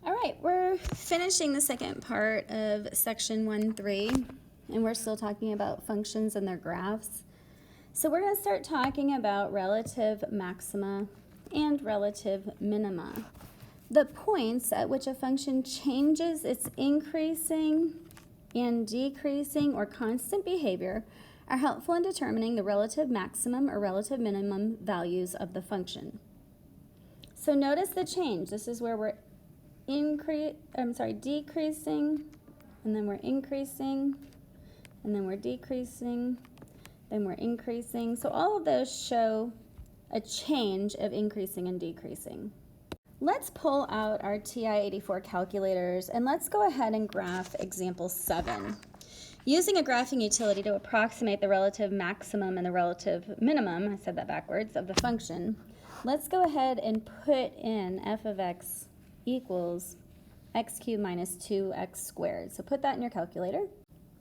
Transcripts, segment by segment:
All right, we're finishing the second part of section 1.3, and we're still talking about functions and their graphs. So we're going to start talking about relative maxima and relative minima. The points at which a function changes its increasing and decreasing or constant behavior are helpful in determining the relative maximum or relative minimum values of the function. So notice the change. This is where we're decreasing, and then we're increasing, and then we're decreasing, then we're increasing. So all of those show a change of increasing and decreasing. Let's pull out our TI-84 calculators and let's go ahead and graph example 7. Using a graphing utility to approximate the relative maximum and the relative minimum, I said that backwards, of the function, let's go ahead and put in f of x equals x cubed minus 2x squared. So put that in your calculator.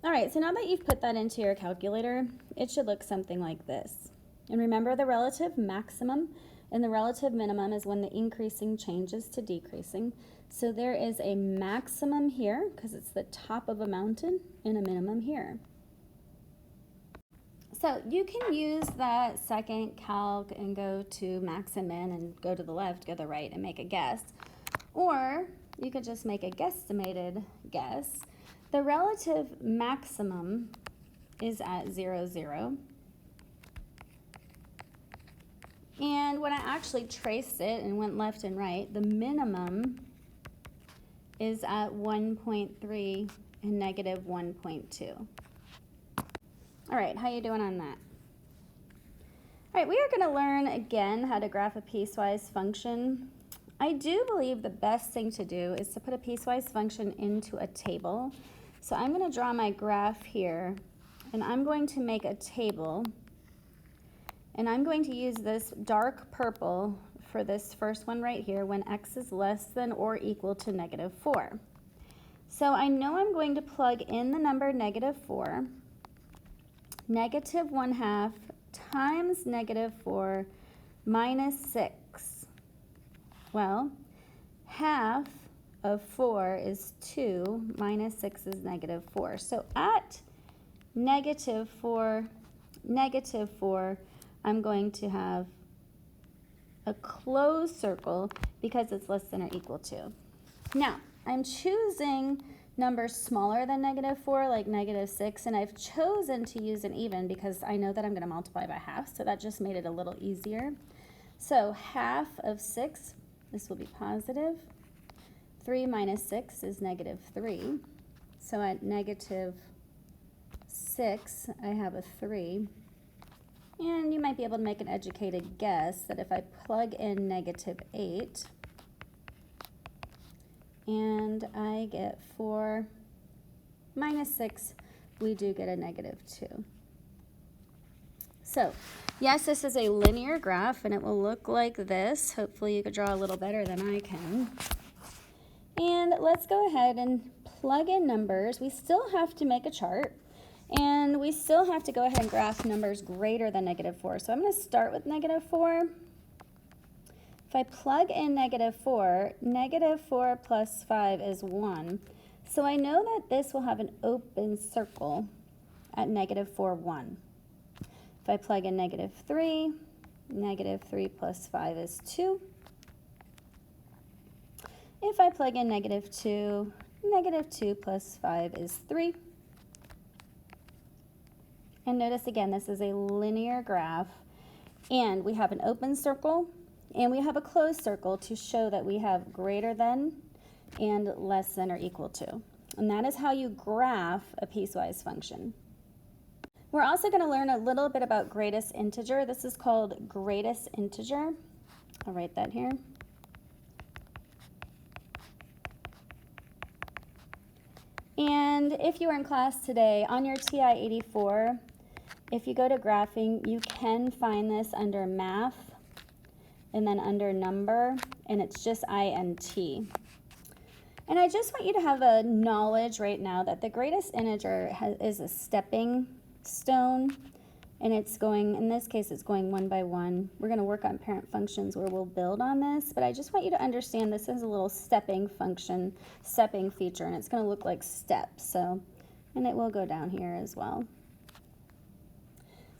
All right, so now that you've put that into your calculator, it should look something like this. And remember, the relative maximum and the relative minimum is when the increasing changes to decreasing. So there is a maximum here because it's the top of a mountain and a minimum here. So you can use that second calc and go to max and min and go to the left, go to the right and make a guess. Or you could just make a guesstimated guess. The relative maximum is at 0, 0. And when I actually traced it and went left and right, the minimum is at 1.3 and negative 1.2. All right, how you doing on that? All right, we are going to learn again how to graph a piecewise function. I do believe the best thing to do is to put a piecewise function into a table. So I'm going to draw my graph here, and I'm going to make a table, and I'm going to use this dark purple for this first one right here when x is less than or equal to negative 4. So I know I'm going to plug in the number negative 4, negative 1/2 times negative 4 minus 6. Well, half of 4 is 2, minus 6 is negative 4. So at negative 4, I'm going to have a closed circle because it's less than or equal to. Now, I'm choosing numbers smaller than negative 4, like negative 6, and I've chosen to use an even because I know that I'm going to multiply by half, so that just made it a little easier. So half of 6, this will be positive. 3 minus 6 is negative 3. So at negative 6, I have a 3. And you might be able to make an educated guess that if I plug in negative 8, and I get 4 minus 6, we do get a negative 2. So, yes, this is a linear graph, and it will look like this. Hopefully you could draw a little better than I can. And let's go ahead and plug in numbers. We still have to make a chart, and we still have to go ahead and graph numbers greater than negative 4. So I'm going to start with negative 4. If I plug in negative 4 plus 5 is 1. So I know that this will have an open circle at negative 4, 1. If I plug in negative 3 plus 5 is 2. If I plug in negative 2 plus 5 is 3. And notice again, this is a linear graph, and we have an open circle, and we have a closed circle to show that we have greater than and less than or equal to. And that is how you graph a piecewise function. We're also going to learn a little bit about greatest integer. This is called greatest integer. I'll write that here. And if you were in class today, on your TI-84, if you go to graphing, you can find this under math and then under number, and it's just INT. And I just want you to have a knowledge right now that the greatest integer is a stepping stone and it's going, in this case, it's going one by one. We're going to work on parent functions where we'll build on this, but I just want you to understand this is a little stepping function, stepping feature, and it's going to look like steps. So, and it will go down here as well.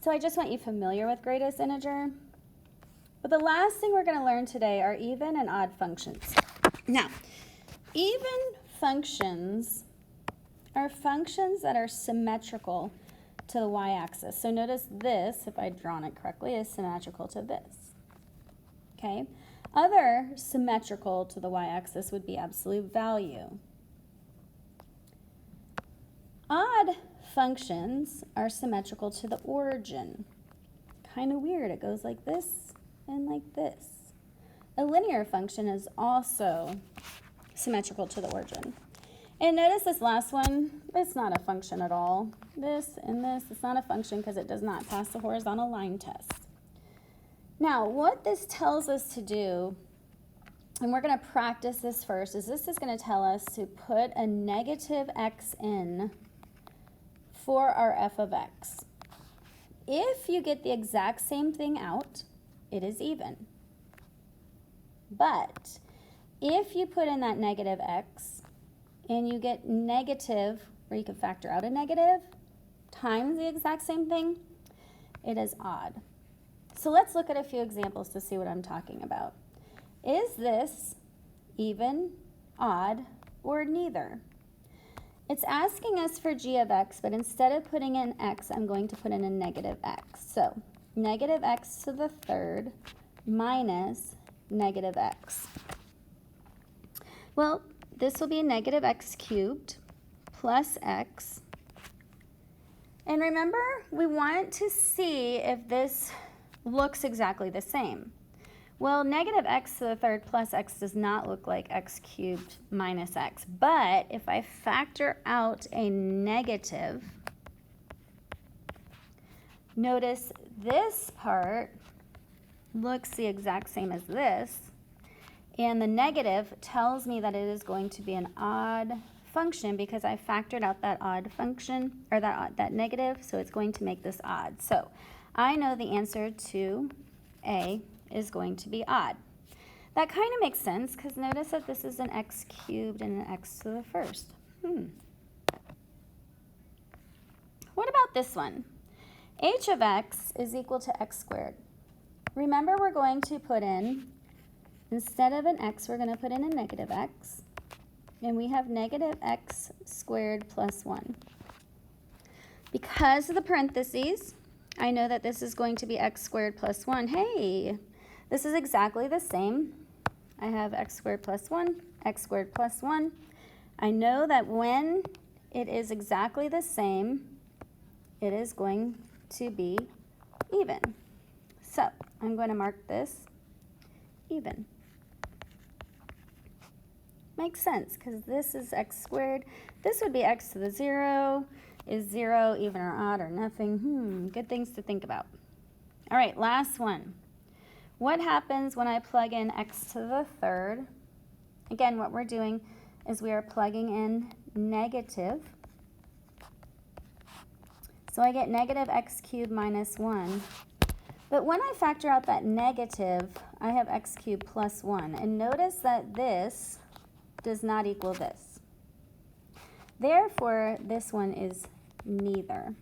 So I just want you familiar with greatest integer. But the last thing we're going to learn today are even and odd functions. Now, even functions are functions that are symmetrical to the y-axis. So notice this, if I'd drawn it correctly, is symmetrical to this. Okay? Other symmetrical to the y-axis would be absolute value. Odd functions are symmetrical to the origin. Kind of weird. It goes like this and like this. A linear function is also symmetrical to the origin. And notice this last one, it's not a function at all. This and this, it's not a function because it does not pass the horizontal line test. Now, what this tells us to do, and we're going to practice this first, is this is going to tell us to put a negative x in for our f of x. If you get the exact same thing out, it is even. But if you put in that negative x, and you get negative, or you can factor out a negative, times the exact same thing, it is odd. So let's look at a few examples to see what I'm talking about. Is this even, odd, or neither? It's asking us for g of x, but instead of putting in x, I'm going to put in a negative x. So negative x to the third minus negative x. Well, this will be negative x cubed plus x. And remember, we want to see if this looks exactly the same. Well, negative x to the third plus x does not look like x cubed minus x. But if I factor out a negative, notice this part looks the exact same as this. And the negative tells me that it is going to be an odd function because I factored out that odd function, or that negative, so it's going to make this odd. So I know the answer to A is going to be odd. That kind of makes sense because notice that this is an x cubed and an x to the first. What about this one? H of x is equal to x squared. Remember, we're going to put in, instead of an x, we're going to put in a negative x. And we have negative x squared plus 1. Because of the parentheses, I know that this is going to be x squared plus 1. Hey, this is exactly the same. I have x squared plus 1, x squared plus 1. I know that when it is exactly the same, it is going to be even. So I'm going to mark this even. Makes sense because this is x squared. This would be x to the 0. Is 0 even or odd or nothing? Good things to think about. All right, last one. What happens when I plug in x to the third? Again, what we're doing is we are plugging in negative. So I get negative x cubed minus 1. But when I factor out that negative, I have x cubed plus 1. And notice that this does not equal this. Therefore, this one is neither.